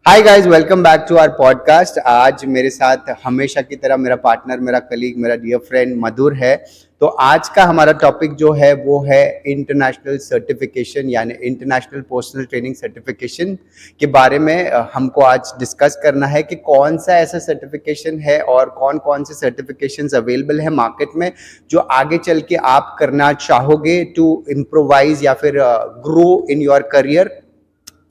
Hi guys, welcome back to our podcast. आज मेरे साथ हमेशा की तरह मेरा पार्टनर, मेरा कलीग, मेरा डियर फ्रेंड मधुर है। तो आज का हमारा टॉपिक जो है वो है इंटरनेशनल सर्टिफिकेशन यानी इंटरनेशनल पर्सनल ट्रेनिंग सर्टिफिकेशन के बारे में हमको आज डिस्कस करना है कि कौन सा ऐसा सर्टिफिकेशन है और कौन कौन से सर्टिफिकेशंस अवेलेबल है मार्केट में जो आगे चल के आप करना चाहोगे टू इम्प्रोवाइज या फिर grow in your career.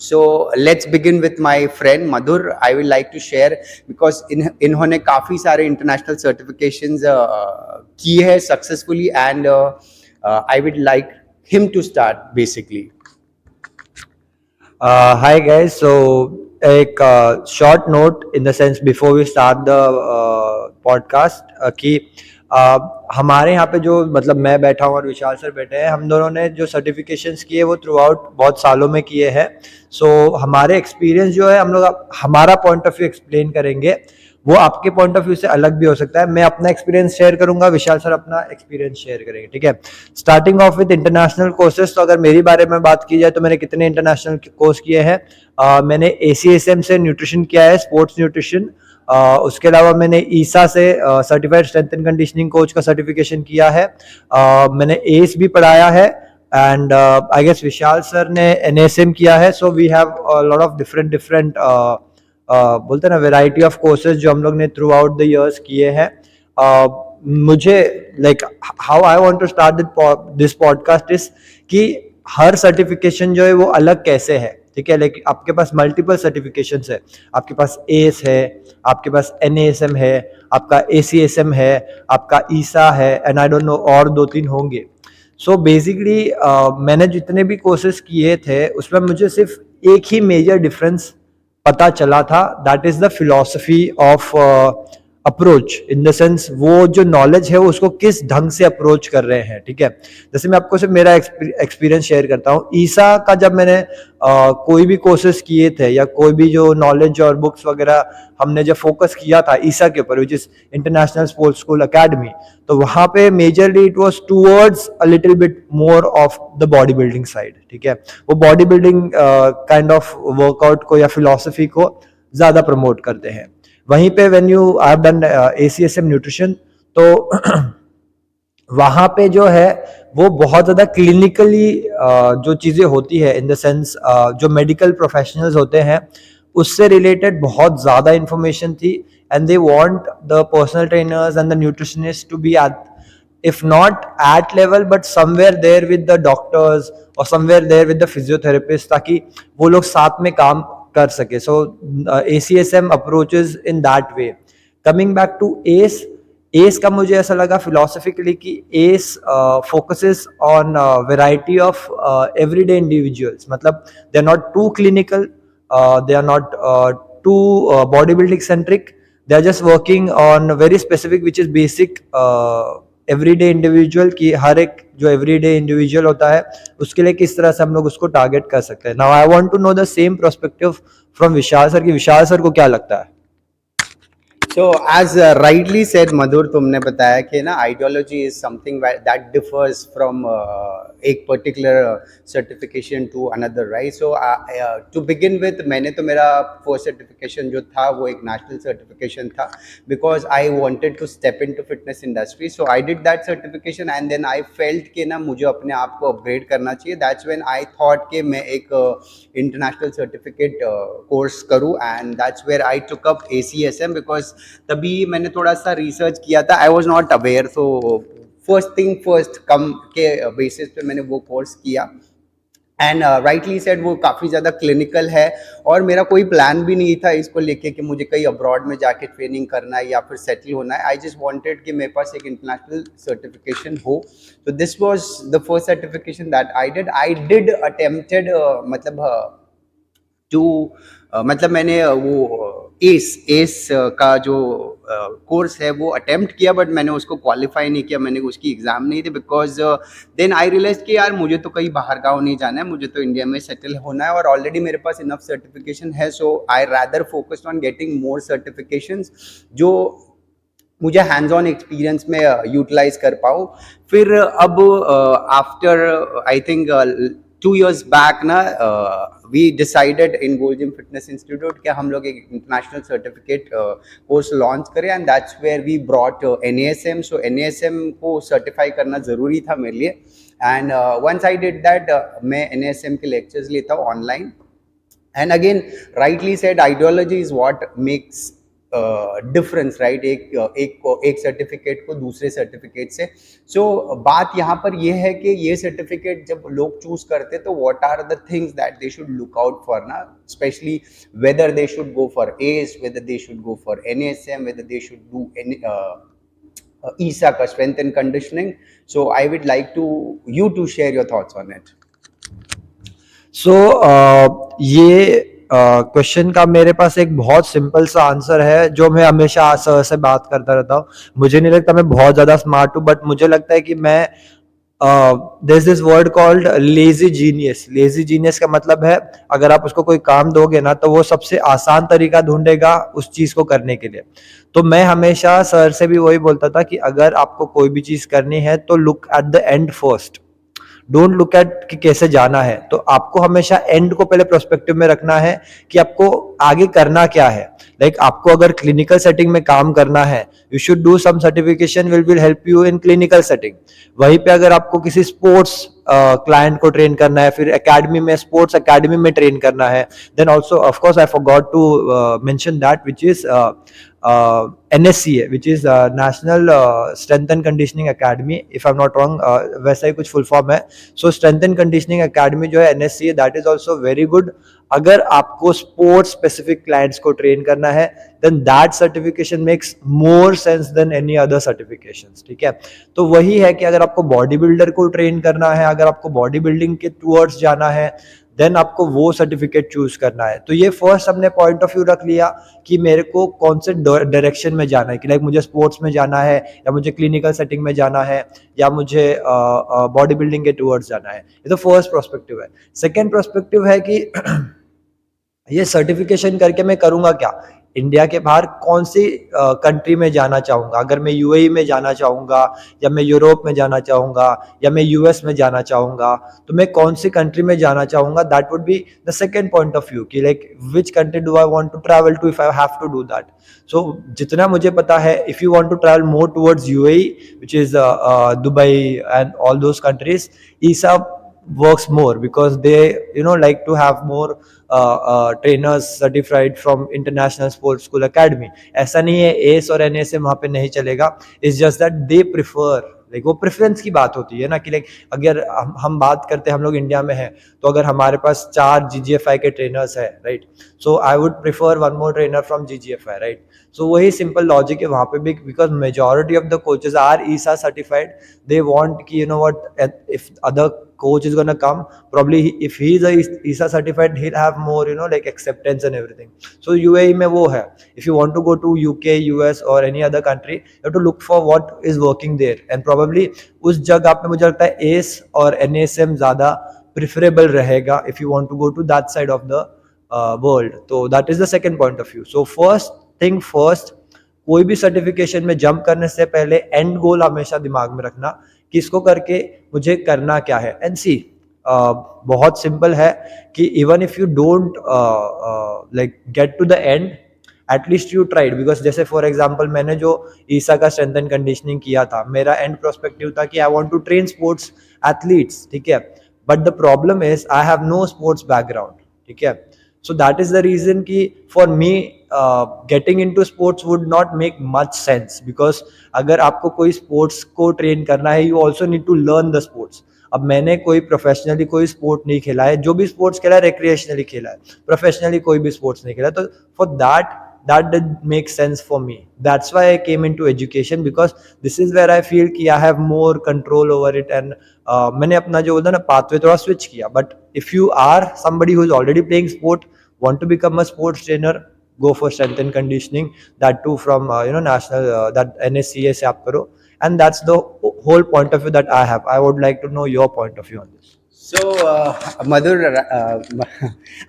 So let's begin with my friend Madhur. I will like to share because इन्होंने काफ़ी सारे international certifications किए हैं successfully and I would like him to start basically. Hi guys, so एक short note in the sense before we start the podcast कि हमारे यहाँ पे जो मतलब मैं बैठा हूँ और विशाल सर बैठे हैं, हम दोनों ने जो सर्टिफिकेशंस किए वो थ्रू आउट बहुत सालों में किए हैं। सो हमारे एक्सपीरियंस जो है हम लोग हमारा पॉइंट ऑफ व्यू एक्सप्लेन करेंगे, वो आपके पॉइंट ऑफ व्यू से अलग भी हो सकता है। मैं अपना एक्सपीरियंस शेयर करूंगा, विशाल सर अपना एक्सपीरियंस शेयर करेंगे, ठीक है। Starting of with international courses, तो अगर मेरी बारे में बात की जाए तो मैंने कितने इंटरनेशनल कोर्स किए हैं। मैंने ACSM से न्यूट्रिशन किया है, स्पोर्ट्स न्यूट्रिशन। उसके अलावा मैंने ईसा से certified strength and conditioning coach का सर्टिफिकेशन किया है। मैंने एस भी पढ़ाया है and I guess Vishal sir ने NSM किया है। So we have lot of different बोलते हैं ना वेराइटी ऑफ कोर्सेज जो हम लोग ने थ्रू आउट द इयर्स किए हैं। मुझे like how I want to start this podcast is कि हर सर्टिफिकेशन जो है वो अलग कैसे है, ठीक है। लेकिन आपके पास मल्टीपल सर्टिफिकेशन है, आपके पास एस है, आपके पास NASM है, आपका ACSM है, आपका ईसा है एंड आई डोंट नो और 2-3 होंगे। सो बेसिकली मैंने जितने भी कोर्सेज किए थे उसमें मुझे सिर्फ एक ही मेजर डिफरेंस पता चला था, that is the philosophy of approach. In the sense वो जो नॉलेज है उसको किस ढंग से अप्रोच कर रहे हैं, ठीक है। जैसे मैं आपको सिर्फ मेरा एक्सपीरियंस शेयर करता हूँ। ईसा का जब मैंने कोई भी कोर्सेज किए थे या कोई भी जो नॉलेज और बुक्स वगैरह हमने जब फोकस किया था ईसा के ऊपर, which is international sports school academy, तो वहां पे majorly it was towards a little bit more of the body building side, ठीक है। वो body building kind of workout को या फिलॉसफी को ज्यादा प्रमोट करते हैं। वहीं पे when you I have done ACSM nutrition, तो वहां पे जो है वो बहुत ज्यादा क्लिनिकली जो चीजें होती है, इन द सेंस जो मेडिकल प्रोफेशनल्स होते हैं उससे रिलेटेड बहुत ज्यादा इंफॉर्मेशन थी। And they want the personal trainers and the nutritionist to be at, if not at level but somewhere there with the doctors or somewhere there with the physiotherapist, ताकि वो लोग साथ में काम कर सके। सो ACSM approaches in that way. Coming back to ACE का मुझे ऐसा लगा फिलोसफिकली कि ACE focuses on variety of everyday individuals, मतलब they are not too clinical, they are not too bodybuilding centric, they are just working on very specific which is basic everyday individual की। हर एक जो everyday individual होता है उसके लिए किस तरह से हम लोग उसको टारगेट कर सकते हैं। Now I want to know the same perspective from Vishal sir, कि विशाल सर को क्या लगता है। So as rightly said Madhur, तुमने बताया कि ना ideology is something that differs from एक particular certification to another, right? So to begin with, मैंने तो मेरा first certification जो था वो एक national certification था because I wanted to step into fitness industry. So I did that certification and then I felt कि ना मुझे अपने आप को upgrade करना चाहिए. That's when I thought कि मैं एक international certificate course करूँ and that's where I took up ACSM because तभी मैंने थोड़ा सा रिसर्च किया था। I was not aware, so first thing first come के बेसिस पे मैंने वो कोर्स किया। एंड राइटली सेड वो काफ़ी ज़्यादा क्लिनिकल है और मेरा कोई प्लान भी नहीं था इसको लेके कि मुझे कहीं अब्रॉड में जाके ट्रेनिंग करना है या फिर सेटल होना है। आई जस्ट वांटेड कि मेरे पास एक इंटरनेशनल सर्टिफिकेशन हो। तो this was the first certification that I did attempted to मतलब मैंने वो एस का जो कोर्स है वो अटेम्प्ट किया बट मैंने उसको क्वालिफाई नहीं किया, मैंने उसकी एग्ज़ाम नहीं दी बिकॉज देन आई रियलाइज कि यार मुझे तो कहीं बाहर गाँव नहीं जाना है, मुझे तो इंडिया में सेटल होना है और ऑलरेडी मेरे पास इनफ सर्टिफिकेशन है। So I rather focused on getting more certifications जो मुझे हैंड्स ऑन एक्सपीरियंस में यूटिलाइज कर पाऊँ। फिर अब after I think 2 years back ना we decided in Gold Gym Fitness Institute कि हम लोग एक international certificate course launch करें, and that's where we brought NASM. So NASM को certify करना ज़रूरी था मेरे लिए, and once I did that मैं NASM के lectures लेता हूँ online. And again, rightly said, ideology is what makes difference, right? एक सर्टिफिकेट को दूसरे सर्टिफिकेट से. सो बात यहाँ पर ये है कि ये सर्टिफिकेट जब लोग चूज करते तो what are the things that they should look out for ना, specially whether they should go for ACE, whether they should go for NASM, whether they should do ISSA का strength and conditioning. So I would like to you to share your thoughts on it. So ये question का मेरे पास एक बहुत simple सा answer है जो मैं हमेशा सर से बात करता रहता हूँ. मुझे नहीं लगता मैं बहुत ज़्यादा स्मार्ट हूँ, बट मुझे लगता है कि मैं there is this word called lazy genius. Lazy genius का मतलब है अगर आप उसको कोई काम दोगे ना तो वो सबसे आसान तरीका ढूंढेगा उस चीज़ को करने के लिए. तो मैं हमेशा सर से भी वही बोलता था कि अगर आपको कोई भी चीज़ करनी है तो look at the and first, don't look at कि कैसे जाना है. तो आपको हमेशा एंड को पहले प्रोस्पेक्टिव में रखना है कि आपको आगे करना क्या है. लाइक आपको अगर क्लिनिकल सेटिंग में काम करना है, you should do some certification will help you in clinical setting. वहीं पे अगर आपको किसी स्पोर्ट्स क्लाइंट को ट्रेन करना है, फिर एकेडमी में, स्पोर्ट्स एकेडमी में ट्रेन करना है, then also of course I forgot to mention that which is NSCA, which is National Strength and Conditioning Academy, if I'm not wrong, वैसा ही कुछ फुल फॉर्म है. So strength and conditioning academy जो है NSCA, that is also very good. अगर आपको sports specific clients को train करना है then that certification makes more sense than any other certifications. ठीक है, तो वही है कि अगर आपको बॉडी बिल्डर को ट्रेन करना है, अगर आपको बॉडी बिल्डिंग के टूवर्ड्स जाना है, देन आपको वो सर्टिफिकेट चूज करना है. तो ये फर्स्ट हमने पॉइंट ऑफ व्यू रख लिया कि मेरे को कौन से डायरेक्शन में जाना है, कि लाइक मुझे स्पोर्ट्स में जाना है, या मुझे क्लिनिकल सेटिंग में जाना है, या मुझे बॉडी बिल्डिंग के टूवर्ड्स जाना है. ये तो फर्स्ट प्रोस्पेक्टिव है. सेकेंड प्रोस्पेक्टिव है कि ये सर्टिफिकेशन करके मैं करूंगा क्या. इंडिया के बाहर कौन सी कंट्री में जाना चाहूँगा. अगर मैं UAE में जाना चाहूँगा, या मैं यूरोप में जाना चाहूँगा, या मैं US में जाना चाहूँगा, तो मैं कौन सी कंट्री में जाना चाहूँगा. That would be the second point of view कि like which country do I want to travel to if I have to do that. So जितना मुझे पता है, if you want to travel more towards UAE, which is Dubai and all those countries, ISSA works more because they like to have more trainers certified from International Sports School Academy. ऐसा नहीं है S और NASM वहाँ पे नहीं चलेगा. It's just that they prefer, like वो preference की बात होती है ना, कि लाइक अगर हम बात करते हैं, हम लोग इंडिया में हैं, तो अगर हमारे पास 4 GGFI के ट्रेनर्स है, right, so I would prefer one more trainer from GGFI, right. So वही सिंपल लॉजिक है वहाँ पे भी, because majority of the coaches are ISSA certified. They want कि what, if other coach is going to come, probably if he is a ISA certified, he'll have more like acceptance and everything. So UAE में वो है. If you want to go to UK, US or any other country, you have to look for what is working there, and probably उस जगह पे मुझे लगता है ACE और NASM ज़्यादा preferable रहेगा if you want to go to that side of the world. So that is the second point of view. So first thing first, कोई भी सर्टिफिकेशन में जंप करने से पहले एंड गोल हमेशा दिमाग में रखना कि इसको करके मुझे करना क्या है. एंड सी, बहुत सिंपल है कि even if you don't like get to the end, at least you tried. Because जैसे फॉर एग्जाम्पल मैंने जो ईसा का स्ट्रेंथ एंड कंडीशनिंग किया था, मेरा एंड प्रोस्पेक्टिव था कि I want to train sports athletes. ठीक है, but the problem is I have no sports background. ठीक है, so that is the reason कि for me getting into sports would not make much sense, because अगर आपको कोई sports को train करना है, you also need to learn the sports. अब मैंने कोई प्रोफेशनली कोई स्पोर्ट नहीं खेला है, जो भी स्पोर्ट्स खेला है रिक्रिएशनली खेला है, प्रोफेशनली कोई भी स्पोर्ट्स नहीं खेला. तो for that did make sense for me. That's why I came into education, because this is where I feel कि I have more control over it, and मैंने अपना जो होता है ना pathway थोड़ा switch किया. But if you are somebody who is already playing sport, want to become a sports trainer, go for strength and conditioning, that too from national that NSCA से आप करो. And that's the whole point of view that I have. I would like to know your point of view on this. So, Madhur,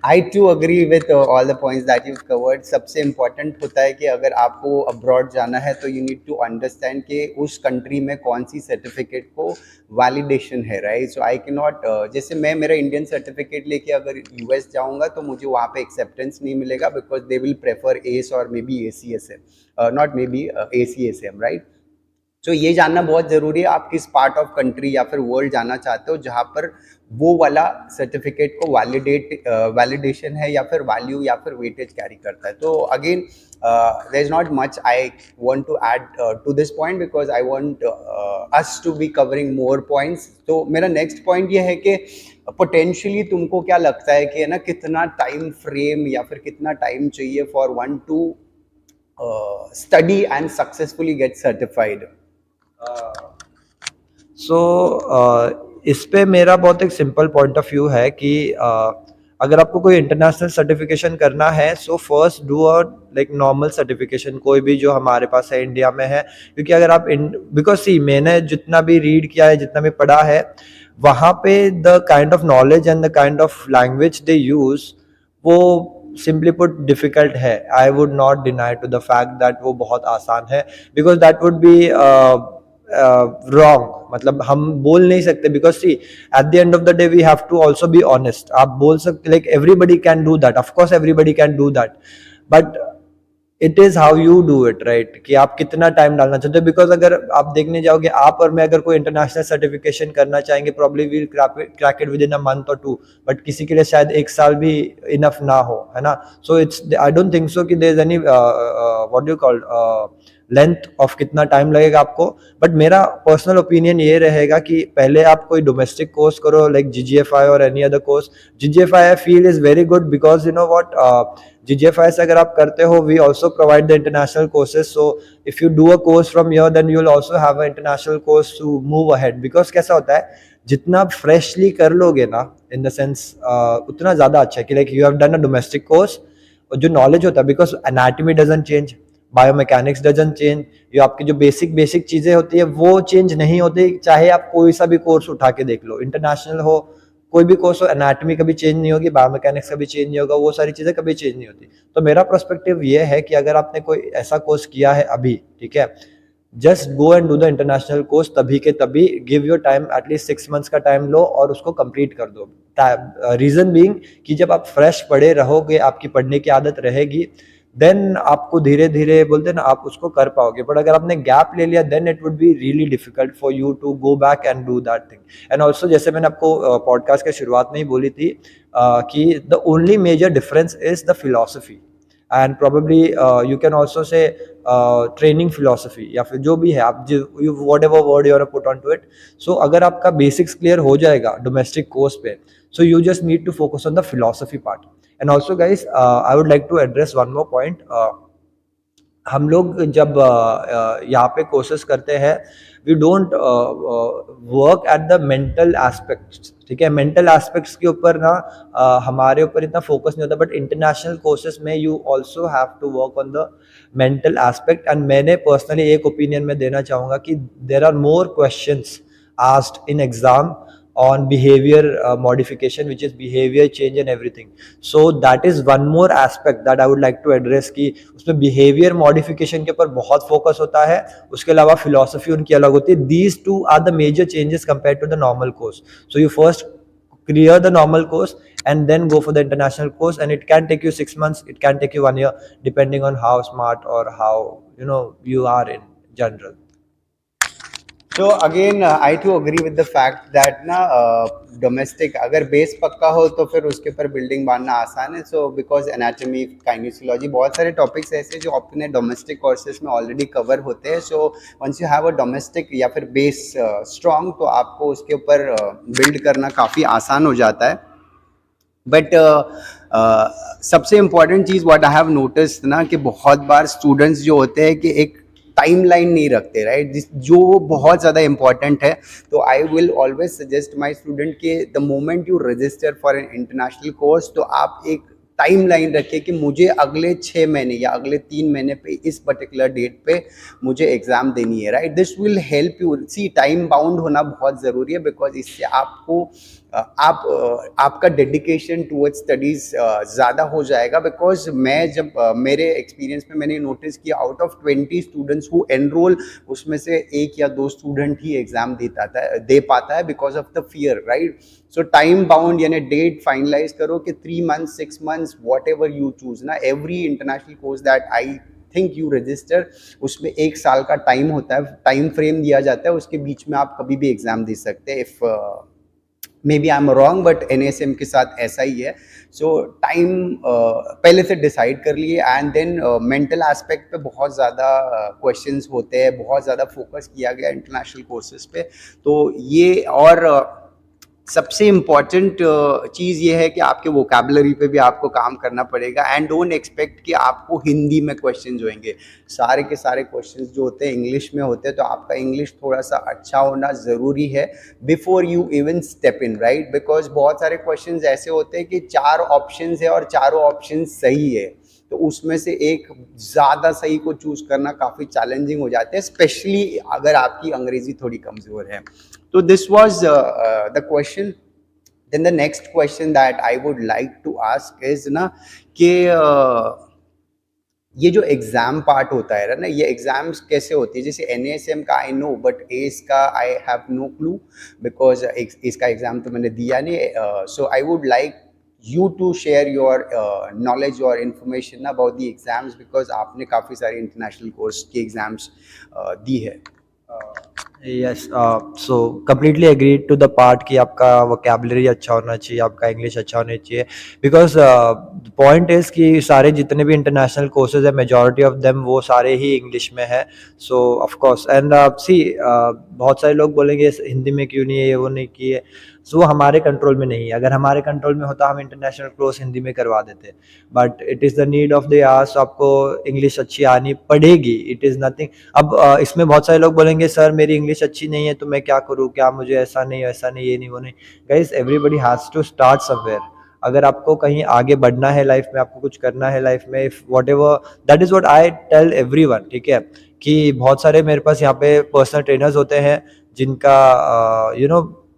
I too agree with all the points that you've covered. सबसे important होता है कि अगर आपको abroad जाना है तो you need to understand कि उस country में कौन सी certificate को validation है, right? So I cannot जैसे मैं मेरा Indian certificate लेके अगर US जाऊँगा तो मुझे वहाँ पे acceptance नहीं मिलेगा because they will prefer ACE or maybe ACSM, not maybe ACSM, right? तो ये जानना बहुत ज़रूरी है आप किस पार्ट ऑफ कंट्री या फिर वर्ल्ड जाना चाहते हो जहाँ पर वो वाला सर्टिफिकेट को वैलिडेशन है या फिर वैल्यू या फिर वेटेज कैरी करता है। तो again there is not much I want to add to this point because I want us to be covering more points. तो मेरा नेक्स्ट पॉइंट ये है कि पोटेंशियली तुमको क्या लगता है कि है ना कितना टाइम फ्रेम या फिर कितना टाइम चाहिए for one two study and successfully get certified? इस पे मेरा बहुत एक सिंपल पॉइंट ऑफ व्यू है कि अगर आपको कोई इंटरनेशनल सर्टिफिकेशन करना है so first do a like normal certification कोई भी जो हमारे पास है इंडिया में है, क्योंकि अगर आप बिकॉज सी मैंने जितना भी रीड किया है जितना भी पढ़ा है वहाँ पे the kind of knowledge and the kind of language they use वो सिंपली पुट डिफिकल्ट है। I would not deny to the fact that वो बहुत आसान है because that would be wrong. मतलब हम बोल नहीं सकते because see at the end of the day we have to also be honest. आप बोल सकते like everybody can do that, of course everybody can do that, but it is how you do it right कि आप कितना time डालना चाहते हो। Because अगर आप देखने जाओगे आप और मैं अगर कोई इंटरनेशनल सर्टिफिकेशन करना चाहेंगे probably will crack it with in a month और टू, बट किसी के लिए शायद एक साल भी इनफ ना हो, है ना। So it's I don't think so कि there is any what do you call length of कितना टाइम लगेगा आपको। बट मेरा पर्सनल ओपिनियन ये रहेगा कि पहले आप कोई डोमेस्टिक कोर्स करो लाइक GGFI और any other course. GGFI I feel is very good because you know what GGFI से अगर आप करते हो we also provide the international courses, so if you do a course from your then you will also have a international course to move ahead. Because कैसा होता है जितना आप फ्रेशली कर लोगे ना इन द सेंस उतना ज़्यादा अच्छा है कि like you have done a domestic course और जो नॉलेज होता है because anatomy doesn't change, biomechanics doesn't change, ये आपकी जो बेसिक चीज़ें होती है वो चेंज नहीं होती चाहे आप कोई सा भी कोर्स उठा के देख लो, इंटरनेशनल हो कोई भी कोर्स हो, एनाटमी कभी चेंज नहीं होगी, बायोमैकेनिक्स कभी चेंज नहीं होगा, वो सारी चीज़ें कभी चेंज नहीं होती। तो मेरा पर्सपेक्टिव ये है कि अगर आपने कोई ऐसा कोर्स किया है अभी, ठीक है, just go and do the international course तभी के तभी, give your time at least 6 months का टाइम लो और उसको कंप्लीट कर दो। रीजन बीइंग कि जब आप फ्रेश पढ़े रहोगे आपकी पढ़ने की आदत रहेगी देन आपको धीरे धीरे बोलते ना आप उसको कर पाओगे। बट अगर आपने गैप ले लिया then it would be really difficult for you to go back and do that thing. And also जैसे मैंने आपको पॉडकास्ट के शुरुआत में ही बोली थी कि the only major difference is the philosophy and probably you can also say training philosophy या फिर जो भी है आप whatever word you are put on to it. So अगर आपका बेसिक्स क्लियर हो जाएगा डोमेस्टिक कोर्स पे so you just need to focus on the philosophy part. And also guys I would like to address one more point. हम लोग जब यहाँ पे कोर्सेज करते हैं we don't work at the mental aspects, ठीक है, मेंटल एस्पेक्ट्स के ऊपर ना हमारे ऊपर इतना फोकस नहीं होता, बट इंटरनेशनल कोर्सेज में you also have to work on the mental aspect. And मैंने पर्सनली एक ओपिनियन में देना चाहूँगा कि there are more questions asked in exam on behavior modification, which is behavior change and everything. So that is one more aspect that I would like to address कि उसमें behavior modification के ऊपर बहुत focus होता है, उसके अलावा philosophy उनकी अलग होती है। These two are the major changes compared to the normal course. So you first clear the normal course and then go for the international course, and it can take you 6 months, it can take you 1 year, depending on how smart or how you are in general. So again, I too agree with the fact that ना domestic अगर base पक्का हो तो फिर उसके ऊपर building बांधना आसान है। सो बिकॉज एनाटमी, काइनेसियोलॉजी, बहुत सारे टॉपिक्स ऐसे जो अपने डोमेस्टिक कोर्सेज में ऑलरेडी कवर होते हैं। So once you have a domestic या फिर बेस स्ट्रॉन्ग तो आपको उसके ऊपर बिल्ड करना काफ़ी आसान हो जाता है। बट सबसे important cheese what I have notice ना कि बहुत बार स्टूडेंट्स जो होते हैं कि एक टाइमलाइन नहीं रखते, राइट, जो बहुत ज़्यादा इंपॉर्टेंट है। तो I will always suggest my student के the moment you register for an international course तो आप एक टाइम लाइन रखें कि मुझे अगले 6 महीने या अगले 3 महीने पे इस पर्टिकुलर डेट पे मुझे एग्ज़ाम देनी है, right. This will help you see time bound होना बहुत ज़रूरी है बिकॉज इससे आपको आपका डेडिकेशन टुवर्ड्स स्टडीज़ ज़्यादा हो जाएगा। बिकॉज मैं जब मेरे एक्सपीरियंस में मैंने नोटिस किया, out of 20 students who enrol, उसमें से एक या दो स्टूडेंट ही एग्ज़ाम दे पाता है because of the fear, right. So time bound यानी डेट फाइनलाइज करो कि 3 months 6 months whatever you choose ना, every international course that I think you register, उसमें 1 साल का टाइम होता है, टाइम फ्रेम दिया जाता है, उसके बीच में आप कभी भी एग्ज़ाम दे सकते हैं। If maybe I am wrong, but NASM के साथ ऐसा ही है। सो टाइम पहले से डिसाइड कर लिए, एंड देन मेंटल एस्पेक्ट पे बहुत ज़्यादा क्वेश्चंस होते हैं, बहुत ज़्यादा फोकस किया गया इंटरनेशनल कोर्सेज पे। तो ये और सबसे इम्पॉर्टेंट चीज़ ये है कि आपके वोकैबुलरी पे भी आपको काम करना पड़ेगा, एंड डोंट एक्सपेक्ट कि आपको हिंदी में क्वेश्चंस होंगे। सारे के सारे क्वेश्चंस जो होते हैं इंग्लिश में होते हैं, तो आपका इंग्लिश थोड़ा सा अच्छा होना ज़रूरी है before you even step in, right. Because बहुत सारे क्वेश्चंस ऐसे होते हैं कि 4 ऑप्शंस है और चारों ऑप्शन सही है, तो उसमें से एक ज़्यादा सही को चूज़ करना काफ़ी चैलेंजिंग हो जाते हैं, स्पेशली अगर आपकी अंग्रेज़ी थोड़ी कमज़ोर है। तो this was the question. Then the next question that I would like to ask is ना कि ये जो एग्ज़ाम पार्ट होता है ना, ये एग्ज़ाम्स कैसे होती है? जैसे NASM का आई नो, बट एस का I have no clue, because इसका एग्ज़ाम तो मैंने दिया नहीं। So I would like you to share your knowledge or information about the exams, because आपने काफ़ी सारे इंटरनेशनल कोर्स के एग्ज़ाम्स दी है। Yes, so completely agree to the part कि आपका वोकेबलरी अच्छा होना चाहिए, आपका इंग्लिश अच्छा होना चाहिए, बिकॉज पॉइंट इज़ कि सारे जितने भी इंटरनेशनल कोर्सेज है, मेजॉरिटी ऑफ देम वो सारे ही इंग्लिश में है। सो ऑफ कोर्स, एंड सी बहुत सारे लोग बोलेंगे हिंदी में क्यों नहीं है, ये वो नहीं किए। सो वो हमारे कंट्रोल में नहीं है। अगर हमारे कंट्रोल में होता हम इंटरनेशनल कोर्स हिंदी में करवा देते, but it is the need of the hour, so आपको इंग्लिश अच्छी आनी पड़ेगी। It is nothing. अब इसमें बहुत सारे लोग बोलेंगे सर मेरी इंग्लिश अच्छी नहीं है तो मैं क्या करूँ, क्या मुझे ऐसा नहीं, ऐसा नहीं, ये नहीं, वो नहीं। Guys, everybody has to start somewhere. अगर आपको कहीं आगे बढ़ना है लाइफ में, आपको कुछ करना है लाइफ में, if whatever, that is what I tell everyone, ठीक है। कि बहुत सारे मेरे पास यहाँ पे पर्सनल ट्रेनर्स होते हैं जिनका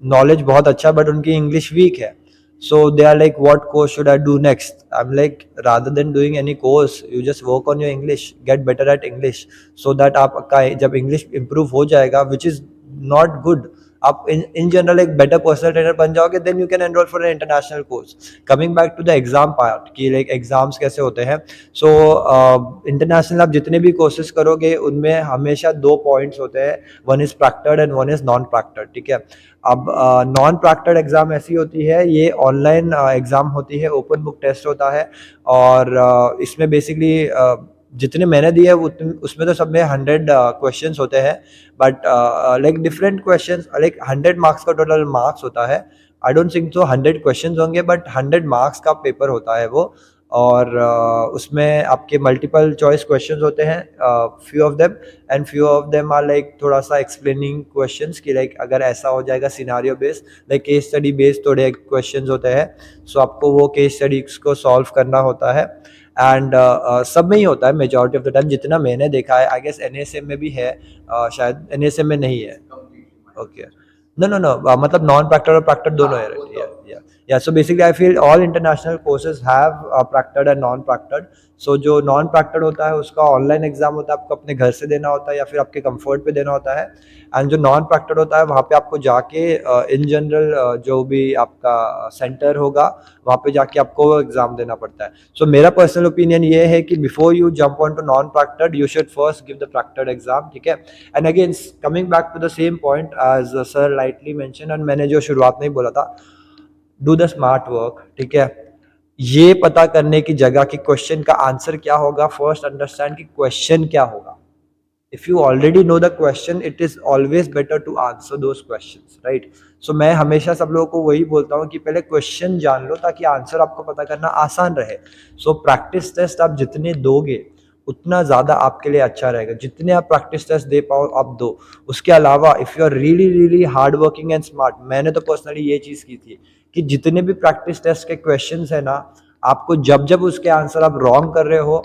नॉलेज बहुत अच्छा, बट उनकी इंग्लिश वीक है। So they are like, what course should I do next? I'm like, rather than doing any course, you just work on your English, get better at English, so that आपका जब English improve हो जाएगा, which is not good, आप in general एक better personal trainer बन जाओगे, then you can enroll for an international course. Coming back to the exam part, कि like exams कैसे होते हैं, so international आप जितने भी courses करोगे उनमें हमेशा 2 points होते हैं, one is proctored and one is non proctored, ठीक है। अब नॉन प्रैक्टिकल एग्ज़ाम ऐसी होती है, ये ऑनलाइन एग्ज़ाम होती है, ओपन बुक टेस्ट होता है, और इसमें बेसिकली जितने मैंने दिए उसमें तो सब में 100 क्वेश्चंस होते हैं, but like different questions, like 100 marks का टोटल मार्क्स होता है। आई डोंट थिंक सो 100 क्वेश्चंस होंगे, बट 100 मार्क्स का पेपर होता है वो, और उसमें आपके मल्टीपल चॉइस क्वेश्चंस होते हैं, few of them, and few of them are like थोड़ा सा एक्सप्लेनिंग क्वेश्चंस कि लाइक अगर ऐसा हो जाएगा scenario based, like case study based थोड़े क्वेश्चंस होते हैं। सो आपको वो केस स्टडीज को सॉल्व करना होता है, एंड सब में ही होता है मेजॉरिटी ऑफ द टाइम, जितना मैंने देखा है। आई गेस NASM में भी है, शायद NASM में नहीं है। ओके, no, मतलब नॉन प्रैक्टिकल और प्रैक्टिकल दोनों है, राइट? या so basically I feel all international courses have practical and non practical. So जो नॉन प्रैक्टिकल होता है उसका ऑनलाइन एग्जाम होता है, आपको अपने घर से देना होता है या फिर आपके कंफर्ट पे देना होता है, एंड जो नॉन प्रैक्टिकल होता है वहाँ पे आपको जाके इन जनरल जो भी आपका सेंटर होगा वहाँ पे जाके आपको एग्जाम देना पड़ता है। सो मेरा पर्सनल ओपिनियन ये है कि before you jump on to non practical, you should first give the practical exam, ठीक है। And again coming back to the same point as sir lightly mention, and मैंने जो शुरुआत में ही बोला था, डू द स्मार्ट वर्क, ठीक है। ये पता करने की जगह कि क्वेश्चन का आंसर क्या होगा, फर्स्ट अंडरस्टैंड कि क्वेश्चन क्या होगा। If you already know the question, it is always better to answer those questions, right. So मैं हमेशा सब लोगों को वही बोलता हूँ कि पहले क्वेश्चन जान लो ताकि आंसर आपको पता करना आसान रहे। सो प्रैक्टिस टेस्ट आप जितने दोगे उतना ज़्यादा आपके लिए अच्छा रहेगा, जितने आप प्रैक्टिस टेस्ट दे पाओ आप दो। उसके अलावा if you are really really hard working and smart, मैंने तो पर्सनली ये चीज़ की थी कि जितने भी प्रैक्टिस टेस्ट के क्वेश्चंस है ना, आपको जब जब उसके आंसर आप रॉन्ग कर रहे हो,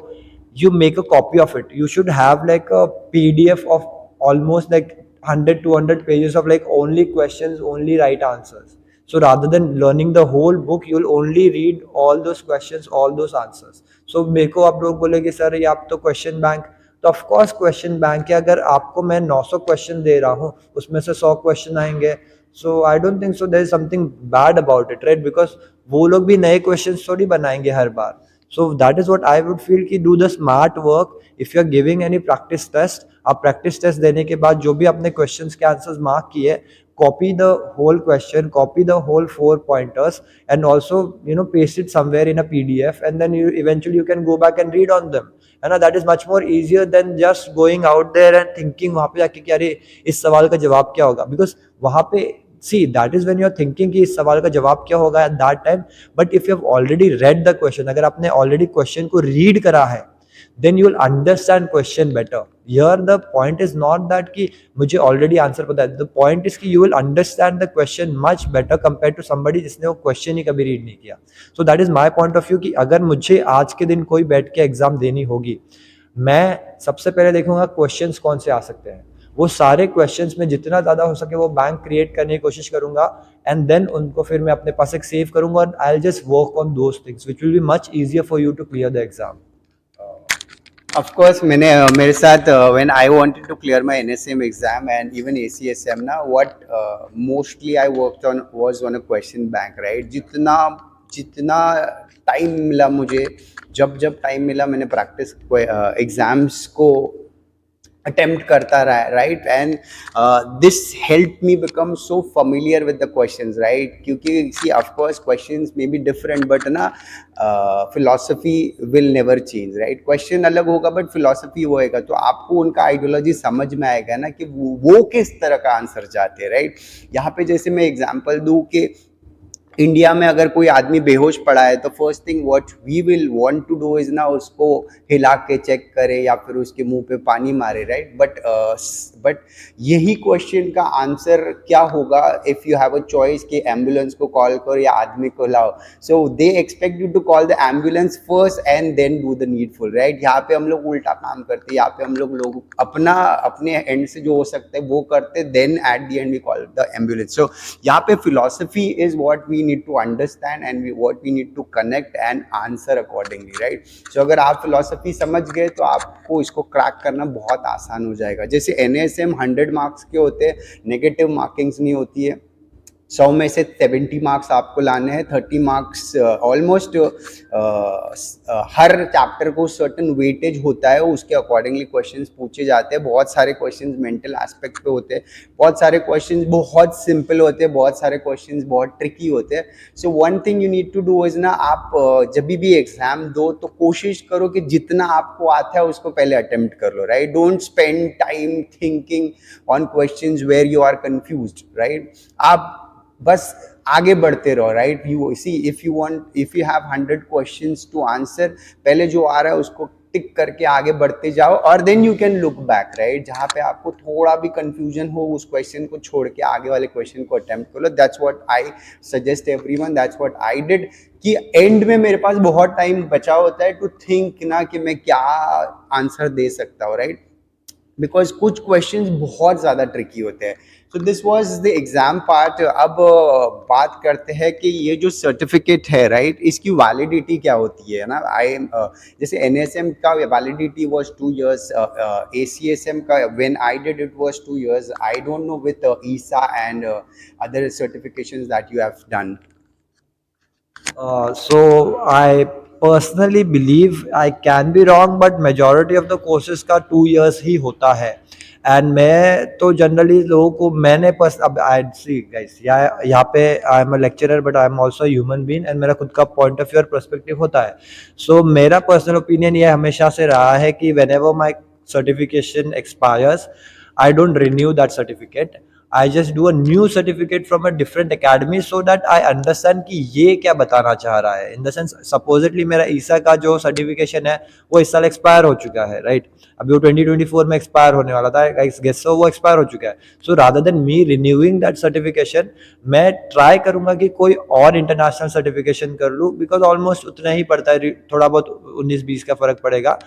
you make a copy of it. You should have like a PDF of almost like 100 200 pages of like only questions, only right answers. So rather than learning the whole book, you'll only read all those questions, all those answers. So मेरे को आप लोग बोले कि sir ये आप तो question bank, तो ऑफ कोर्स क्वेश्चन बैंक है, अगर आपको मैं 900 क्वेश्चन दे रहा हूँ उसमें से 100 क्वेश्चन आएंगे, so I don't think so there is something bad about it, right? Because वो लोग भी नए क्वेश्चन थोड़ी बनाएंगे हर बार. So that is what I would feel कि do the smart work. If you are giving any practice test, आप practice test देने के बाद जो भी आपने questions के answers mark किए, copy the whole question, copy the whole 4 pointers, and also paste it somewhere in a PDF, and then you eventually you can go back and read on them. है ना? That is much more easier than just going out there and thinking वहाँ पे जाके कि अरे इस सवाल का जवाब क्या होगा, because वहाँ पे see that is when you are thinking कि इस सवाल का जवाब क्या होगा at that time. But if you have already read the question, अगर आपने already question को read करा है, then you will understand question better. Here the point is not that कि मुझे already answer पता है, the point is कि you will understand the question much better compared to somebody जिसने वो question ही कभी read नहीं किया. So that is my point of view कि अगर मुझे आज के दिन कोई बैठ के एग्जाम देनी होगी, मैं सबसे पहले देखूंगा क्वेश्चंस कौन से आ सकते हैं, वो सारे क्वेश्चंस में जितना ज़्यादा हो सके वो बैंक क्रिएट करने की कोशिश करूंगा, एंड देन उनको फिर मैं अपने पास एक सेव करूंगा, और I will just work on those things which will be much easier for you to clear the exam. Of course, मैंने मेरे साथ when I wanted to clear my NSM exam and even ACSM ना, what mostly I worked on was on a question bank, right? जितना जितना time मिला मुझे, जब जब टाइम मिला मैंने प्रैक्टिस एग्जाम्स को attempt करता रहा, right? And this helped me become so familiar with the questions, right? क्योंकि see, of course questions may be different, but ना philosophy will never change, right? question अलग होगा but philosophy वो होएगा, तो आपको उनका ideology समझ में आएगा ना कि वो किस तरह का आंसर चाहते हैं, right? यहाँ पे जैसे मैं एग्जांपल दूँ कि इंडिया में अगर कोई आदमी बेहोश पड़ा है तो first thing what we will want to do is ना उसको हिला के चेक करे या फिर उसके मुंह पे पानी मारे, राइट? बट यही क्वेश्चन का आंसर क्या होगा if you have a choice कि एम्बुलेंस को कॉल करो या आदमी को लाओ. So they expect you to call the ambulance first and then do the needful, right? यहाँ पे हम लोग उल्टा काम करते हैं, यहाँ पे हम लोग अपने एंड से जो हो सकता है वो करते, then at the end we call the ambulance. So यहाँ पे philosophy is what we need to understand and what we need to connect and answer accordingly, right? So अगर आप philosophy समझ गए तो आपको इसको क्रैक करना बहुत आसान हो जाएगा. जैसे NSM 100 मार्क्स के होते हैं, नेगेटिव मार्किंग्स नहीं होती है. 100 में से 70 मार्क्स आपको लाने हैं, 30 मार्क्स ऑलमोस्ट हर चैप्टर को सर्टन वेटेज होता है, उसके अकॉर्डिंगली क्वेश्चंस पूछे जाते हैं. बहुत सारे क्वेश्चंस मेंटल एस्पेक्ट पे होते हैं, बहुत सारे क्वेश्चंस बहुत सिंपल होते हैं, बहुत सारे क्वेश्चंस बहुत ट्रिकी होते हैं. So one thing you need to do is ना, आप जब भी एग्जाम दो तो कोशिश करो कि जितना आपको आता है उसको पहले अटेम्प्ट कर लो, right? Don't spend time thinking on questions where you are confused, right? आप बस आगे बढ़ते रहो, right? You see if you have 100 questions to answer, पहले जो आ रहा है उसको टिक करके आगे बढ़ते जाओ, और then you can look back, right? जहाँ पे आपको थोड़ा भी कंफ्यूजन हो उस क्वेश्चन को छोड़ के आगे वाले क्वेश्चन को अटेम्प्ट करो. That's what I suggest everyone, that's what I did. कि एंड में मेरे पास बहुत टाइम बचा होता है टू थिंक ना कि मैं क्या आंसर दे सकता हूँ, राइट? बिकॉज कुछ क्वेश्चंस बहुत ज़्यादा ट्रिकी होते हैं. So this was the exam part. अब बात करते हैं कि ये जो सर्टिफिकेट है, राइट, इसकी वैलिडिटी क्या होती है ना? जैसे NSM का वैलिडिटी वाज 2 years, ACSM का when I did it was 2 years. I don't know with Isa and other certifications that you have done. So I personally believe, I can be wrong, but majority of the courses का 2 years ही होता है. And मैं तो generally लोगों को मैंने अब आई see guys, यहाँ पे I am a lecturer but I am also human being, and मेरा खुद का पॉइंट ऑफ व्यू और पर्सपेक्टिव होता है. सो मेरा पर्सनल ओपिनियन ये हमेशा से रहा है कि when ever my certification expires, I don't renew that certificate. I just do a new certificate from a different academy so that I understand कि ये क्या बताना चाह रहा है. In the sense, supposedly मेरा ईसा का जो सर्टिफिकेशन है वो इस साल एक्सपायर हो चुका है, राइट? अभी वो 2024 में एक्सपायर होने वाला था, आई गेस सो, वो एक्सपायर हो चुका है. So rather than me renewing that certification, मैं ट्राई करूंगा कि कोई और इंटरनेशनल सर्टिफिकेशन कर लूँ, बिकॉज ऑलमोस्ट उतना ही पड़ता है, थोड़ा बहुत 19-20 का फर्क पड़ेगा,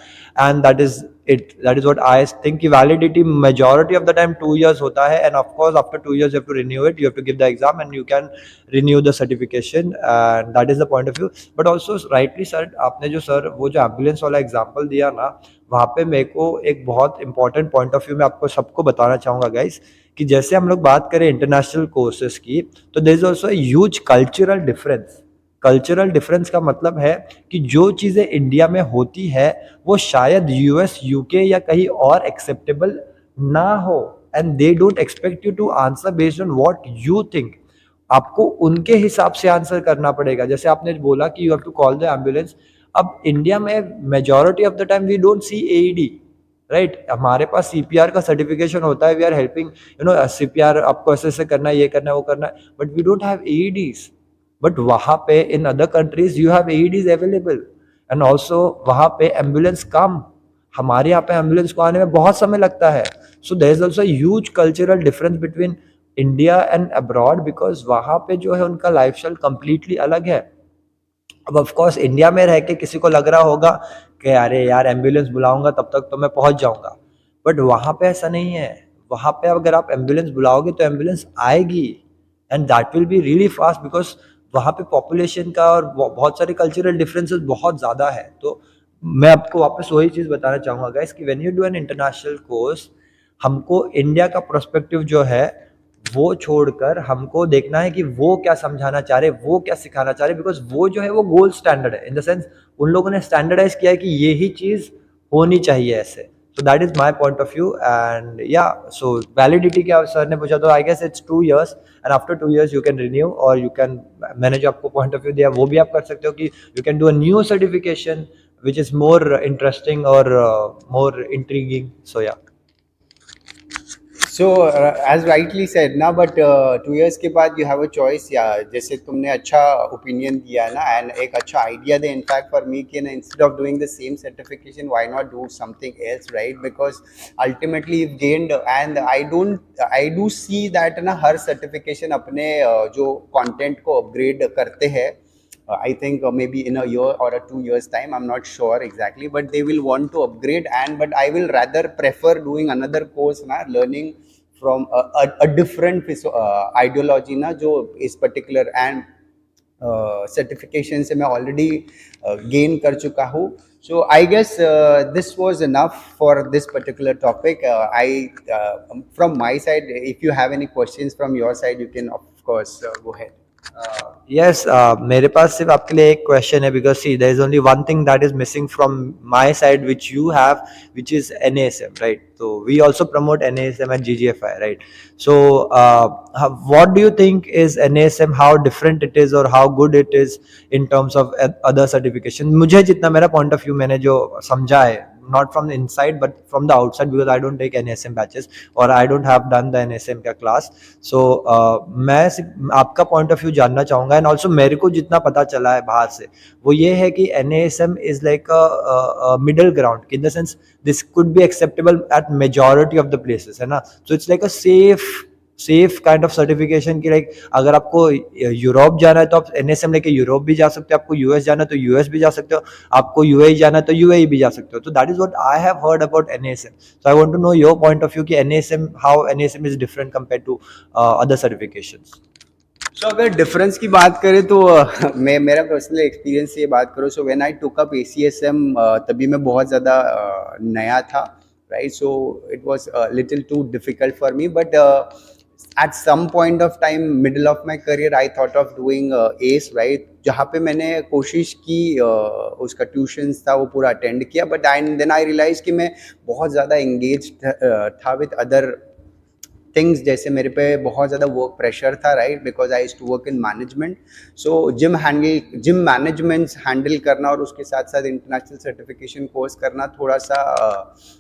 and that is it. That is what I think. कि validity majority of the time 2 years होता है, and of course after 2 years you have to renew it. You have to give the exam and you can renew the certification, and that is the point of view. But also rightly sir, आपने जो sir वो जो ambulance वाला example दिया ना, वहाँ पे मेरे को एक बहुत इंपॉर्टेंट पॉइंट ऑफ व्यू में आपको सबको बताना चाहूँगा गाइस, कि जैसे हम लोग बात करें इंटरनेशनल कोर्सेज की, तो there is also huge cultural difference. Cultural difference का मतलब है कि जो चीज़ें इंडिया में होती है वो शायद यूएस यूके या कहीं और एक्सेप्टेबल ना हो, and they don't expect you to answer based on what you think. आपको उनके हिसाब से आंसर करना पड़ेगा. जैसे आपने बोला कि you have to call the ambulance. अब इंडिया में majority of the time we don't see AED, right. हमारे पास सीपीआर का सर्टिफिकेशन होता है, वी आर हेल्पिंग सीपीआर आपको ऐसे ऐसे करना है, ये करना है, वो करना है, but we don't have AEDs. But वहाँ पे in other countries you have AEDs available, and also वहाँ पे एम्बुलेंस कम. हमारे यहाँ पे एम्बुलेंस को आने में बहुत समय लगता है. So there is also huge cultural difference between India and abroad, because वहाँ पे जो है उनका लाइफस्टाइल कंप्लीटली अलग है. अब ऑफ कोर्स इंडिया में रह के किसी को लग रहा होगा कि अरे यार एम्बुलेंस बुलाऊंगा तब तक तो मैं पहुंच जाऊंगा, बट वहाँ पे ऐसा नहीं है. वहाँ पे अगर आप एम्बुलेंस बुलाओगे तो एम्बुलेंस आएगी, and that will be really fast, because वहाँ पे पॉपुलेशन का और बहुत सारे कल्चरल डिफरेंसेस बहुत ज़्यादा है. तो मैं आपको वापस वही चीज़ बताना चाहूँगा गाइस, कि when you do an international course, हमको इंडिया का पर्सपेक्टिव जो है वो छोड़कर हमको देखना है कि वो क्या समझाना चाह रहे, वो क्या सिखाना चाह रहे, बिकॉज वो जो है वो गोल्ड स्टैंडर्ड है. इन द सेंस उन लोगों ने स्टैंडर्डाइज किया है कि ये ही चीज़ होनी चाहिए ऐसे. So that is my point of view. And या सो वैलिडिटी क्या सर ने पूछा, तो I guess it's 2 years, and after 2 years you can renew, और यू कैन, मैंने जो आपको पॉइंट ऑफ व्यू दिया वो भी आप कर सकते हो कि you can do a new certification which is more interesting और मोर इंट्रीगिंग. सो या. So as rightly said ना, but 2 years के बाद you have a choice. या जैसे तुमने अच्छा ओपिनियन दिया ना, एंड एक अच्छा idea they in fact for me कि ना, instead of doing the same certification why not do something else, right? Because ultimately gained, and I do see that ना हर सर्टिफिकेशन अपने जो कंटेंट को अपग्रेड करते हैं. I think maybe in a year or a 2 years time, I'm not sure exactly, but they will want to upgrade. But I will rather prefer doing another course na, learning from a different ideology ना, जो इस particular and certification से मैं already gain कर चुका हूँ. So I guess this was enough for this particular topic. From my side, if you have any questions from your side, you can of course go ahead. Yes, मेरे पास सिर्फ आपके लिए एक क्वेश्चन है, because see there is only one thing that is missing from my side which you have, which is NASM, right? तो we also promote NASM and GGFI, right? So what do you think is NASM, how different it is और how good it is in terms of other certification? मुझे जितना मेरा point of view मैंने जो समझा है, not from the inside but from the outside, because I don't take NASM batches or I don't have done the NASM का class. So मैं सिर्फ आपका point of view जानना चाहूँगा, and also मेरे को जितना पता चला है बाहर से, वो ये है कि NASM is like a middle ground, in the sense this could be acceptable at majority of the places, है ना? So it's like a safe kind of certification की, लाइक अगर आपको यूरोप जाना है तो आप NASM लेके यूरोप भी जा सकते हो, आपको US जाना है तो US भी जा सकते हो, आपको UAE जाना है तो UAE भी जा सकते हो. तो that is what I have heard about NASM. So I want to know your point of view कि NASM, how NASM is different compare to other certifications. So अगर डिफरेंस की बात करें तो मैं मेरा पर्सनल एक्सपीरियंस से बात करूँ, so when I took up ACSM, तभी मैं बहुत ज़्यादा नया था, right? So it was little too difficult for me, but at some point of time, middle of my career, I thought of doing ACE, right? जहाँ पे मैंने कोशिश की, उसका ट्यूशन्स था वो पूरा अटेंड किया, बट देन आई रियलाइज कि मैं बहुत ज़्यादा एंगेज था विद अदर थिंग्स. जैसे मेरे पे बहुत ज़्यादा वर्क प्रेशर था, right? Because I used to work in management. So gym managements handle करना और उसके साथ साथ इंटरनेशनल सर्टिफिकेशन कोर्स करना थोड़ा सा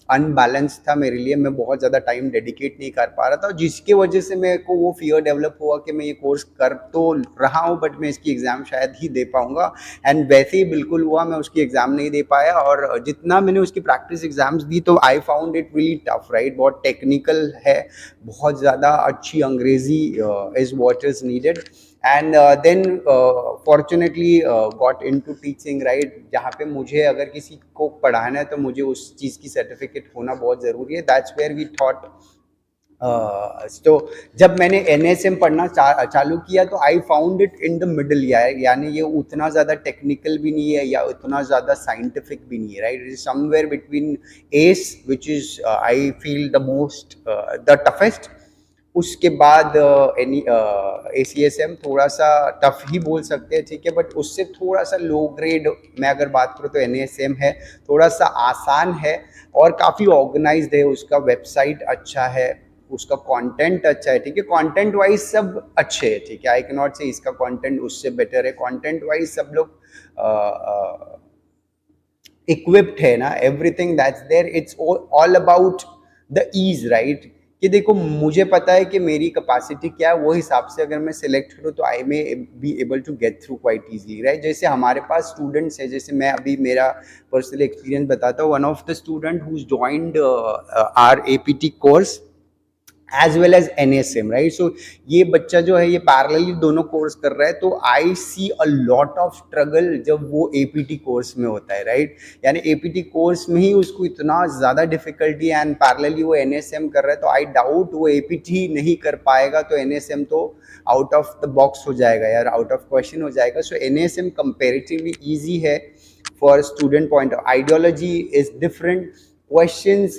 अनबैलेंस था मेरे लिए. मैं बहुत ज़्यादा टाइम डेडिकेट नहीं कर पा रहा था, जिसकी वजह से मेरे को वो फियर डेवलप हुआ कि मैं ये कोर्स कर तो रहा हूँ बट मैं इसकी एग्ज़ाम शायद ही दे पाऊँगा. एंड वैसे ही बिल्कुल हुआ, मैं उसकी एग्ज़ाम नहीं दे पाया. और जितना मैंने उसकी प्रैक्टिस एग्ज़ाम्स दी तो I found it really tough, right? बहुत टेक्निकल है, बहुत ज़्यादा अच्छी Angrezi is what is needed. And then fortunately got into teaching, right, जहाँ पे मुझे अगर किसी को पढ़ाना है तो मुझे उस चीज़ की सर्टिफिकेट होना बहुत ज़रूरी है. That's where we thought. तो जब मैंने एनएसएम पढ़ना चालू किया तो I found it in the middle, यानी ये उतना ज़्यादा टेक्निकल भी नहीं है या उतना ज़्यादा साइंटिफिक भी नहीं है, right. It is somewhere between S, which is I feel the most the toughest. उसके बाद ACSM थोड़ा सा टफ ही बोल सकते हैं, ठीक है, बट उससे थोड़ा सा लो ग्रेड में अगर बात करूँ तो NASM है, थोड़ा सा आसान है और काफ़ी ऑर्गेनाइज्ड है. उसका वेबसाइट अच्छा है, उसका कंटेंट अच्छा है, ठीक है, कंटेंट वाइज सब अच्छे है, ठीक है. आई कैन नॉट से इसका कंटेंट उससे बेटर है. कंटेंट वाइज सब लोग इक्विप्ड है ना, everything that's there. It's all about the ease, right, कि देखो मुझे पता है कि मेरी कैपेसिटी क्या है, वो हिसाब से अगर मैं सिलेक्ट करूँ तो I may be able to get through quite easily, right. जैसे हमारे पास स्टूडेंट्स है, जैसे मैं अभी मेरा पर्सनल एक्सपीरियंस बताता हूँ. One of the student who joined our APT course as well as NASM, right. So ये बच्चा जो है ये पैरेलली दोनों कोर्स कर रहा है, तो आई सी अ लॉट ऑफ स्ट्रगल जब वो APT कोर्स में होता है, राइट. यानी APT कोर्स में ही उसको इतना ज़्यादा डिफिकल्टी एंड पैरेलली वो NASM कर रहा है, तो आई डाउट वो APT नहीं कर पाएगा तो NASM तो आउट ऑफ द बॉक्स हो जाएगा यार, आउट ऑफ क्वेश्चन हो जाएगा. सो NASM कंपेरेटिवली ईजी है for student point of. Ideology is different. Questions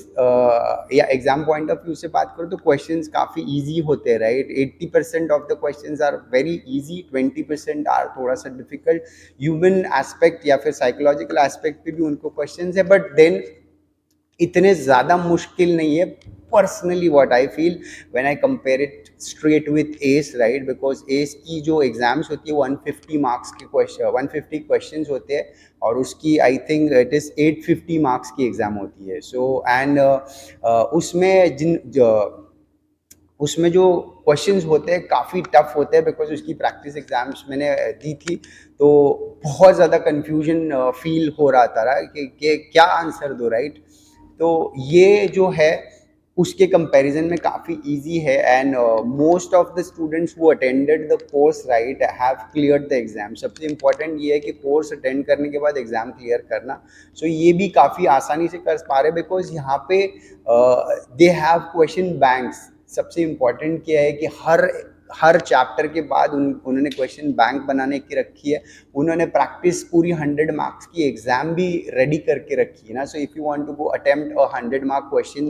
या एग्जाम पॉइंट ऑफ व्यू से बात करो तो क्वेश्चंस काफ़ी इजी होते हैं, right. 80% of the questions are very easy, 20% are थोड़ा सा डिफिकल्ट. ह्यूमन एस्पेक्ट या फिर साइकोलॉजिकल एस्पेक्ट पे भी उनको क्वेश्चंस है, बट देन इतने ज़्यादा मुश्किल नहीं है. Personally what I feel when I compare it straight with S, right, because S की जो एग्जाम्स होती है 150 मार्क्स के क्वेश्चन, 150 क्वेश्चंस होते हैं और उसकी I think it is 850 marks की एग्ज़ाम होती है. सो एंड उसमें जो क्वेश्चंस होते हैं काफ़ी टफ होते हैं, बिकॉज उसकी प्रैक्टिस एग्जाम्स मैंने दी थी तो बहुत ज़्यादा कन्फ्यूजन फील हो रहा था कि क्या आंसर दो, राइट. तो ये जो है उसके कंपैरिजन में काफ़ी इजी है. And most of the students who attended the course, right, have cleared the exam. सबसे इम्पोर्टेंट ये है कि कोर्स अटेंड करने के बाद एग्जाम क्लियर करना. सो ये भी काफ़ी आसानी से कर पा रहे, बिकॉज यहाँ पे दे हैव क्वेश्चन बैंक्स. सबसे इम्पोर्टेंट क्या है कि हर चैप्टर के बाद उन्होंने क्वेश्चन बैंक बनाने की रखी है. उन्होंने प्रैक्टिस पूरी 100 मार्क्स की एग्जाम भी रेडी करके रखी है ना. So if you want to go attempt a 100 mark question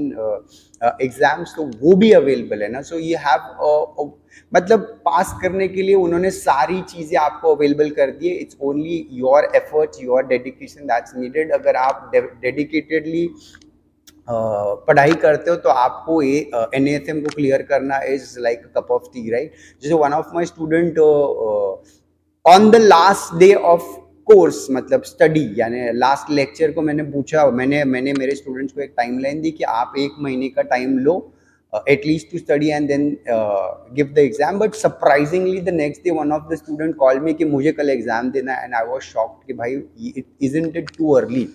exams तो वो भी अवेलेबल है ना. सो ये हैव मतलब पास करने के लिए उन्होंने सारी चीज़ें आपको अवेलेबल कर दी है. It's only your efforts, your dedication that's needed. अगर आप डेडिकेटेडली पढ़ाई करते हो तो आपको ये NASM को क्लियर करना is like cup of tea, right. जैसे one of my student on the last day of course, मतलब स्टडी, यानी लास्ट लेक्चर को मैंने पूछा, मैंने मेरे स्टूडेंट्स को एक टाइमलाइन दी कि आप 1 महीने का टाइम लो at least to study and then give the exam. But surprisingly the next day one of the student call me कि मुझे कल एग्जाम देना है. एंड आई वाज शॉक्ड कि भाई इजंट इट टू अर्ली.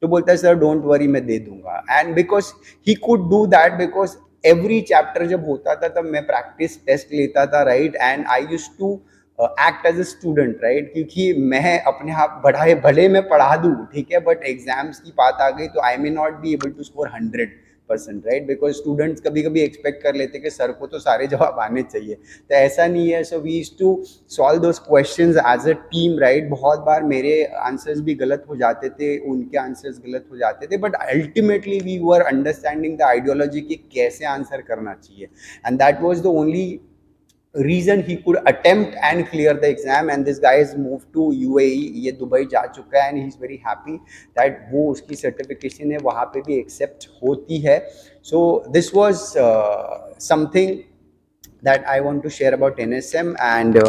तो बोलता है सर डोंट वरी मैं दे दूंगा. And because he could do that because every chapter जब होता था तब मैं प्रैक्टिस टेस्ट लेता था, right. And I use to act as a student, right, क्योंकि मैं अपने आप भले मैं पढ़ा दूँ, ठीक है, बट एग्जाम्स की बात आ गई तो I may not be able to score 100%, right. Because students कभी कभी एक्सपेक्ट कर लेते कि सर को तो सारे जवाब आने चाहिए, तो ऐसा नहीं है. So we used to solve those questions as a team, right. बहुत बार मेरे आंसर्स भी गलत हो जाते थे, उनके आंसर्स गलत हो जाते थे, but ultimately we were understanding the ideology कि कैसे आंसर करना चाहिए. And that was the only reason he could attempt and clear the exam. And this guy has moved to UAE, ये दुबई जा चुका है, and he is very happy that वो उसकी certification है वहाँ पे भी accept होती है. So this was something that I want to share about NSM. And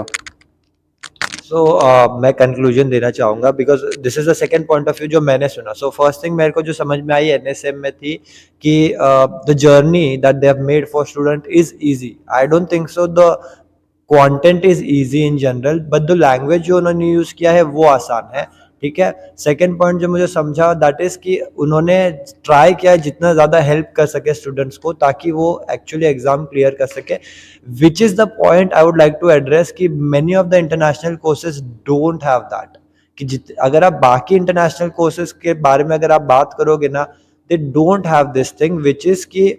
सो मैं कंक्लूजन देना चाहूँगा because this is the second point of view जो मैंने सुना. सो फर्स्ट थिंग मेरे को जो समझ में आई NSM में थी कि the journey that they have made for student is easy. I don't think so the content is easy in general, but the language जो उन्होंने यूज़ किया है वो आसान है. ठीक है। सेकंड पॉइंट जो मुझे समझा दैट इज कि उन्होंने ट्राई किया जितना ज़्यादा हेल्प कर सके स्टूडेंट्स को ताकि वो एक्चुअली एग्जाम क्लियर कर सके, which is the point I would like to address कि many of the international courses don't have that. कि अगर आप बाकी इंटरनेशनल कोर्सेज के बारे में अगर आप बात करोगे ना, they don't have this thing which is कि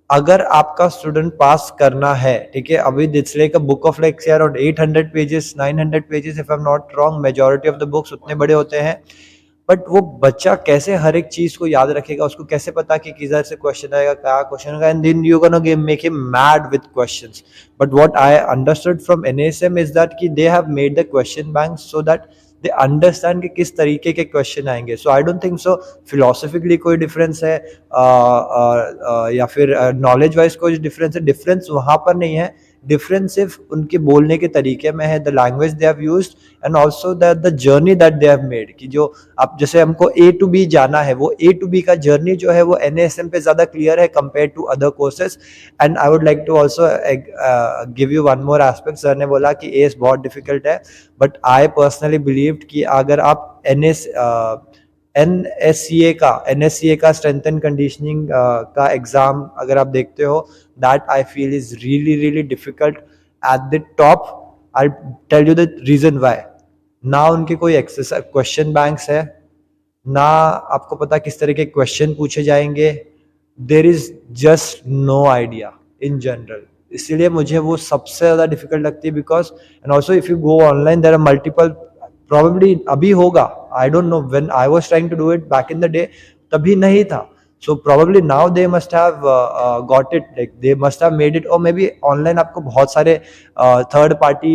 अगर आपका स्टूडेंट पास करना है, ठीक है, अभी that's like a book of like around 800 pages 900 pages if I am not wrong, majority of the books उतने बड़े होते हैं। बट वो बच्चा कैसे हर एक चीज को याद रखेगा, उसको कैसे पता कि किधर से क्वेश्चन आएगा, क्या क्वेश्चन होगा, and then you gonna make him mad with questions. But what I understood from NSM is that कि they have made the question bank so that they understand कि किस तरीके के क्वेश्चन आएंगे। So I don't think so philosophically कोई difference है या फिर नॉलेज वाइज कोई डिफरेंस है। डिफरेंस वहां पर नहीं है, डिफरेंस सिर्फ उनके बोलने के तरीके में है, the language they have used and also the journey that they have made. कि जो अब जैसे हमको ए टू बी जाना है, वो ए टू बी का जर्नी जो है वो एनएसएम पे ज्यादा क्लियर है compare to other courses. And I would like to also give you one more aspect. Sir ने बोला कि एस बहुत डिफिकल्ट है, बट आई पर्सनली बिलीव्ड कि अगर आप एनएससीए का स्ट्रेंथ एंड कंडीशनिंग का एग्जाम अगर आप देखते हो, that I feel is really really difficult at the top. I tell you the reason why. ना उनके कोई एक्सरसाइज क्वेश्चन बैंक्स है, ना आपको पता किस तरह के क्वेश्चन पूछे जाएंगे, there is just no idea in general. इसलिए मुझे वो सबसे ज़्यादा डिफिकल्ट लगती है because and also if you go online there are multiple, probably अभी होगा, I don't know, when I was trying to do it back in the day तभी नहीं था। So probably now they must have got it, like they must have made it, or maybe online आपको बहुत सारे third party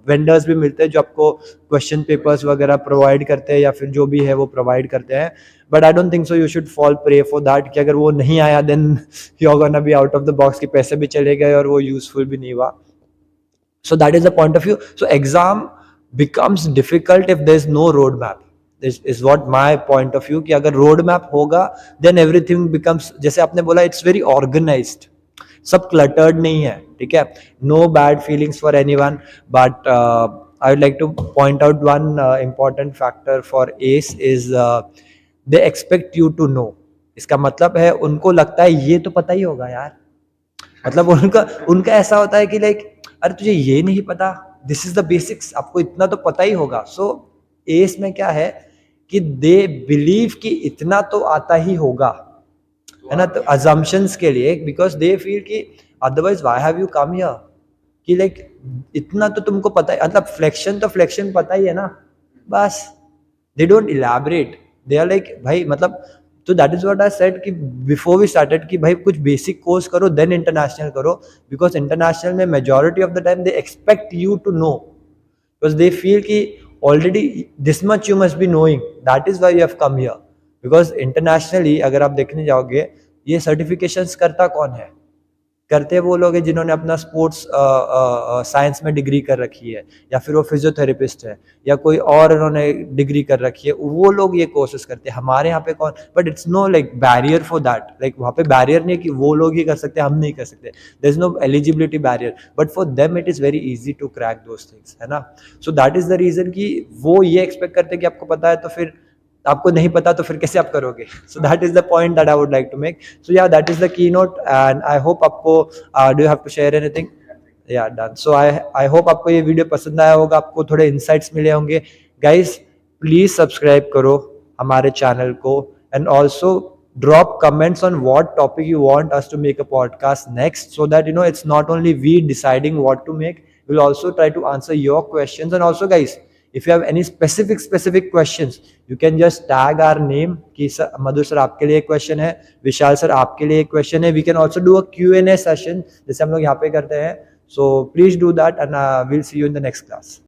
vendors भी मिलते हैं जो आपको क्वेश्चन पेपर्स वगैरह प्रोवाइड करते हैं या फिर जो भी है वो प्रोवाइड करते हैं। But I don't think so you should fall prey for that कि अगर वो नहीं आया then you are gonna be out of the box, कि पैसे भी चले गए और वो यूजफुल भी नहीं हुआ। So that is the point of view. So exam becomes difficult if there is no roadmap. This is what my point of view, कि अगर रोड मैप होगा then everything becomes, जैसे आपने बोला, it's very organized, सब cluttered नहीं है, ठीक है। No bad feelings for anyone, but I would like to point out one important factor for ACE is they expect you to know। इसका मतलब है उनको लगता है ये तो पता ही होगा यार, मतलब उनका ऐसा होता है कि लाइक अरे तुझे ये नहीं पता, दिस इज द बेसिक्स, आपको इतना तो पता ही होगा। सो एस में क्या है कि दे बिलीव कि इतना तो आता ही होगा, है ना, तो अजम्पशंस के लिए, बिकॉज दे फील कि otherwise why have you come here, कि लाइक इतना तो तुमको पता है, मतलब फ्लेक्शन तो फ्लेक्शन पता ही है ना, बस they don't elaborate, they are like भाई मतलब। तो that is what I said कि बिफोर वी स्टार्टेड कि भाई कुछ बेसिक कोर्स करो देन इंटरनेशनल करो, बिकॉज इंटरनेशनल में majority of the time they expect you to know, because they feel कि already this much you must be knowing, that is why you have come here. Because internationally अगर आप देखने जाओगे, ये certifications करता कौन है, करते वो लोग हैं जिन्होंने अपना स्पोर्ट्स साइंस में डिग्री कर रखी है, या फिर वो फिजियोथेरेपिस्ट है, या कोई और उन्होंने डिग्री कर रखी है, वो लोग ये कोर्सेज करते हैं। हमारे यहाँ पे कौन, but it's know like barrier for that, like वहाँ पे बैरियर नहीं कि वो लोग ही कर सकते हैं हम नहीं कर सकते, there is no eligibility barrier, but for them it is very easy to crack those things, है ना। So that is the reason कि वो ये एक्सपेक्ट करते हैं कि आपको पता है, तो फिर आपको नहीं पता तो फिर कैसे आप करोगे। So that is the point that I would like to make. So yeah that is the key note and I hope आपको do you have to share anything, yeah done. So I hope आपको ये video पसंद आया होगा, आपको थोड़े insights मिले होंगे। गाइज प्लीज सब्सक्राइब करो हमारे चैनल को and also drop comments on what topic you want us to make a podcast next, so that you know it's not only we deciding what to make, we'll also try to answer your questions। And also guys, if you have any specific questions, you can just tag our name कि sir मधुर sir आपके लिए एक question है, विशाल sir आपके लिए एक question है। We can also do a Q&A session जैसे हम लोग यहाँ पे करते हैं। So please do that and we'll see you in the next class।